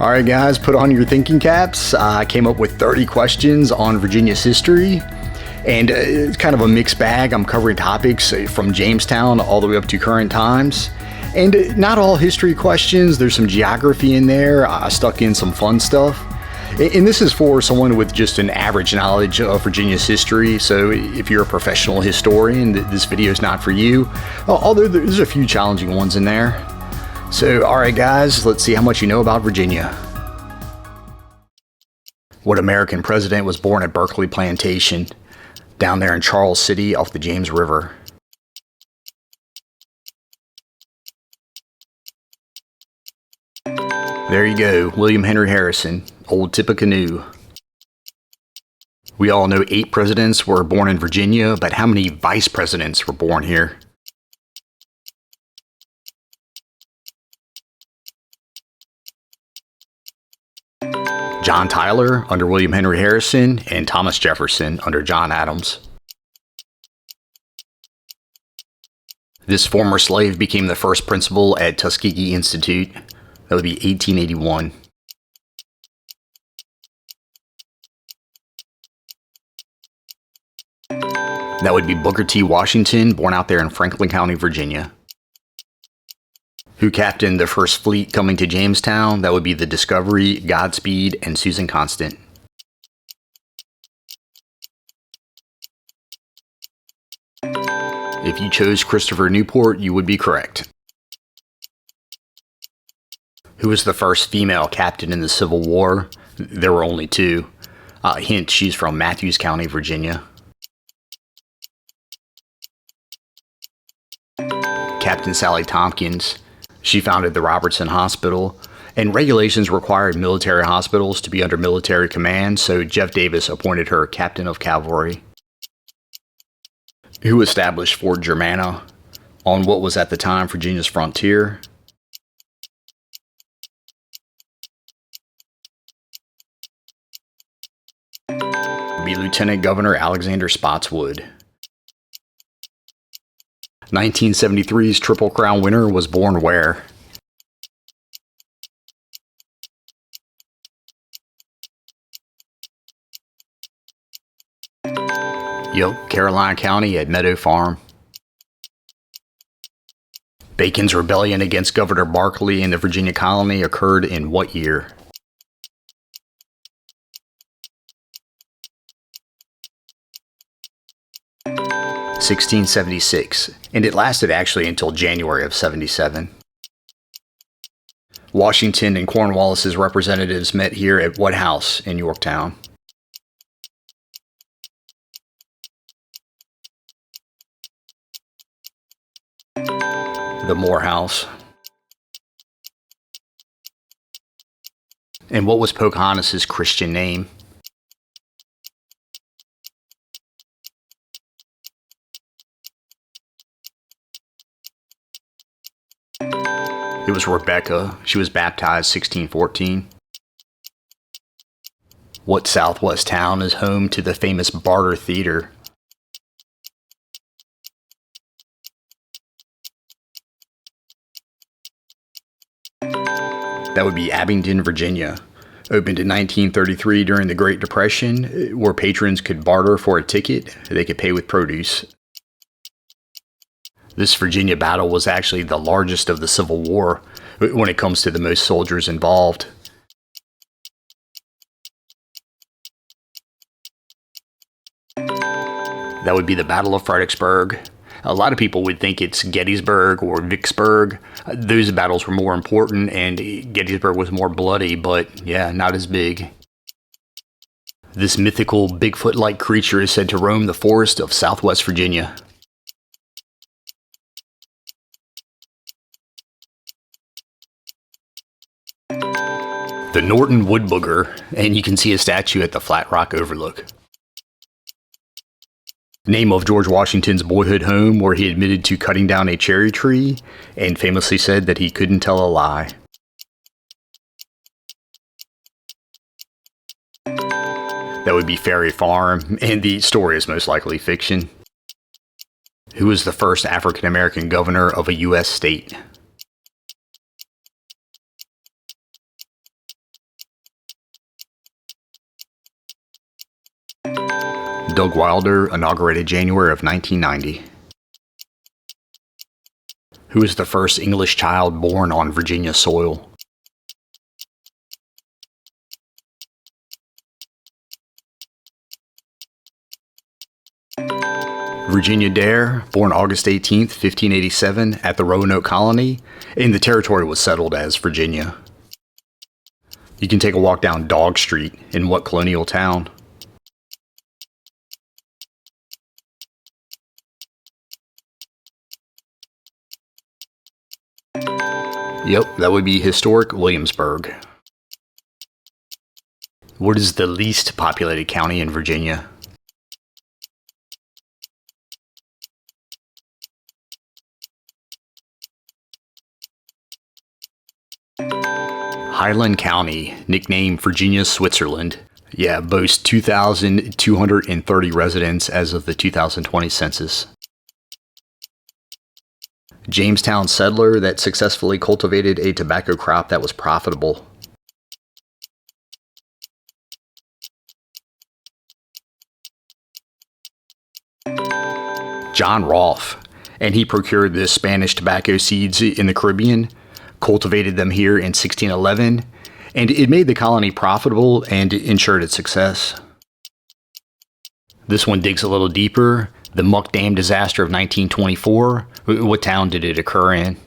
All right, guys, put on your thinking caps. I came up with 30 questions on Virginia's history, and it's kind of a mixed bag. I'm covering topics from Jamestown all the way up to current times. And not all history questions, there's some geography in there. I stuck in some fun stuff. And this is for someone with just an average knowledge of Virginia's history. So if you're a professional historian, this video is not for you. Although there's a few challenging ones in there. So, all right, guys, let's see how much you know about Virginia. What American president was born at Berkeley Plantation, down there in Charles City off the James River? There you go, William Henry Harrison, Old Tippecanoe. We all know 8 presidents were born in Virginia, but how many vice presidents were born here? John Tyler under William Henry Harrison, and Thomas Jefferson under John Adams. This former slave became the first principal at Tuskegee Institute. That would be 1881. That would be Booker T. Washington, born out there in Franklin County, Virginia. Who captained the first fleet coming to Jamestown? That would be the Discovery, Godspeed, and Susan Constant. If you chose Christopher Newport, you would be correct. Who was the first female captain in the Civil War? There were only 2. Hint, she's from Matthews County, Virginia. Captain Sally Tompkins. She founded the Robertson Hospital, and regulations required military hospitals to be under military command, so Jeff Davis appointed her captain of cavalry. Who established Fort Germanna on what was at the time Virginia's frontier? Be Lieutenant Governor Alexander Spotswood. 1973's Triple Crown winner was born where? Yep, Caroline County at Meadow Farm. Bacon's rebellion against Governor Barkley in the Virginia colony occurred in what year? (1676), and it lasted actually until January of '77. Washington and Cornwallis's representatives met here at what house in Yorktown? The Moore House. And what was Pocahontas's Christian name? It was Rebecca. She was baptized 1614. What Southwest town is home to the famous Barter Theater? That would be Abingdon, Virginia. Opened in 1933 during the Great Depression, where patrons could barter for a ticket. They could pay with produce. This Virginia battle was actually the largest of the Civil War when it comes to the most soldiers involved. That would be the Battle of Fredericksburg. A lot of people would think it's Gettysburg or Vicksburg. Those battles were more important, and Gettysburg was more bloody, but yeah, not as big. This mythical Bigfoot-like creature is said to roam the forest of Southwest Virginia. The Norton Wood Booger, and you can see a statue at the Flat Rock Overlook. Name of George Washington's boyhood home, where he admitted to cutting down a cherry tree and famously said that he couldn't tell a lie. That would be Ferry Farm, and the story is most likely fiction. Who was the first African American governor of a U.S. state? Doug Wilder, inaugurated January of 1990. Who is the first English child born on Virginia soil? Virginia Dare, born August 18, 1587, at the Roanoke Colony, and the territory was settled as Virginia. You can take a walk down Dog Street in what colonial town? Yep, that would be historic Williamsburg. What is the least populated county in Virginia? Highland County, nicknamed Virginia Switzerland. Yeah, boasts 2,230 residents as of the 2020 census. Jamestown settler that successfully cultivated a tobacco crop that was profitable. John Rolfe, and he procured the Spanish tobacco seeds in the Caribbean, cultivated them here in 1611, and it made the colony profitable and ensured its success. This one digs a little deeper. The Muck Dam disaster of 1924. What town did it occur in?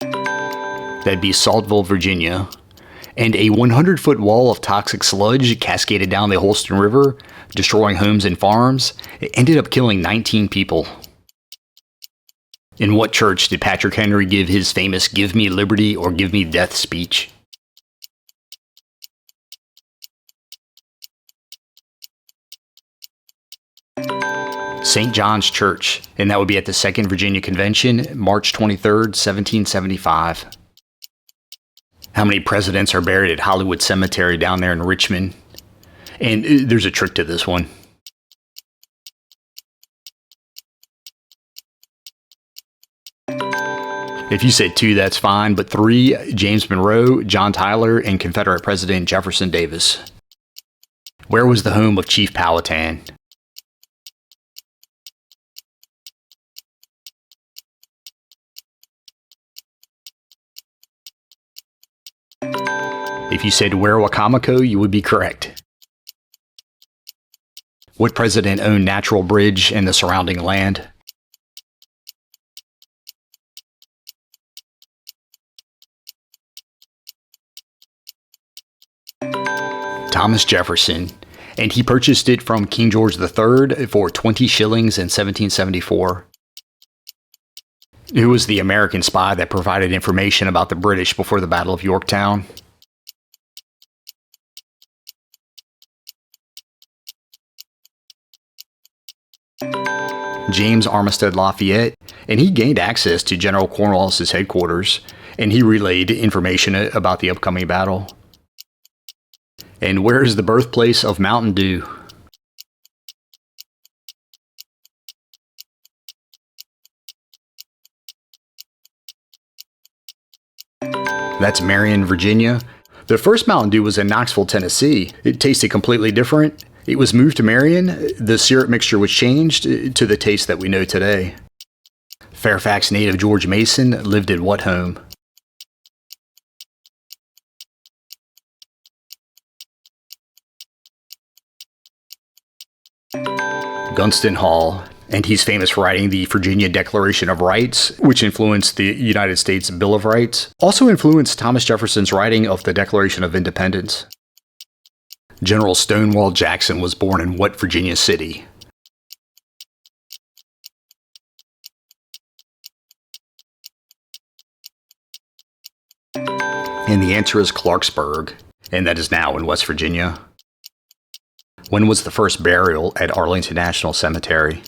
That'd be Saltville, Virginia. And a 100-foot wall of toxic sludge cascaded down the Holston River, destroying homes and farms. It ended up killing 19 people. In what church did Patrick Henry give his famous "Give me liberty or give me death" speech? St. John's Church, and that would be at the Second Virginia Convention, March 23rd, 1775. How many presidents are buried at Hollywood Cemetery down there in Richmond? And there's a trick to this one. If you said 2, that's fine, but 3, James Monroe, John Tyler, and Confederate President Jefferson Davis. Where was the home of Chief Powhatan? If you said Werowocomoco, you would be correct. What president owned Natural Bridge and the surrounding land? Thomas Jefferson, and he purchased it from King George III for 20 shillings in 1774. Who was the American spy that provided information about the British before the Battle of Yorktown? James Armistead Lafayette, and he gained access to General Cornwallis's headquarters, and he relayed information about the upcoming battle. And where is the birthplace of Mountain Dew? That's Marion, Virginia. The first Mountain Dew was in Knoxville, Tennessee. It tasted completely different. It was moved to Marion. The syrup mixture was changed to the taste that we know today. Fairfax native George Mason lived in what home? Gunston Hall, and he's famous for writing the Virginia Declaration of Rights, which influenced the United States Bill of Rights. Also influenced Thomas Jefferson's writing of the Declaration of Independence. General Stonewall Jackson was born in what Virginia city? And the answer is Clarksburg, and that is now in West Virginia. When was the first burial at Arlington National Cemetery?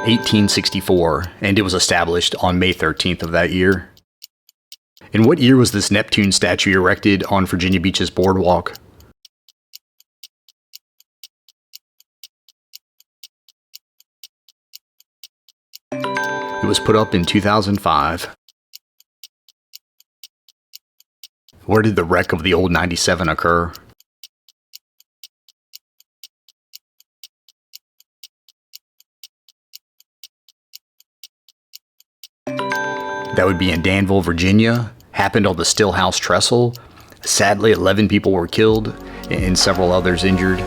(1864), and it was established on May 13th of that year. In what year was this Neptune statue erected on Virginia Beach's boardwalk? It was put up in 2005. Where did the wreck of the old 97 occur? That would be in Danville, Virginia. Happened on the Stillhouse Trestle. Sadly, 11 people were killed and several others injured.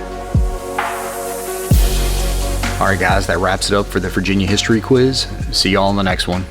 Alright guys, that wraps it up for the Virginia History Quiz. See y'all on the next one.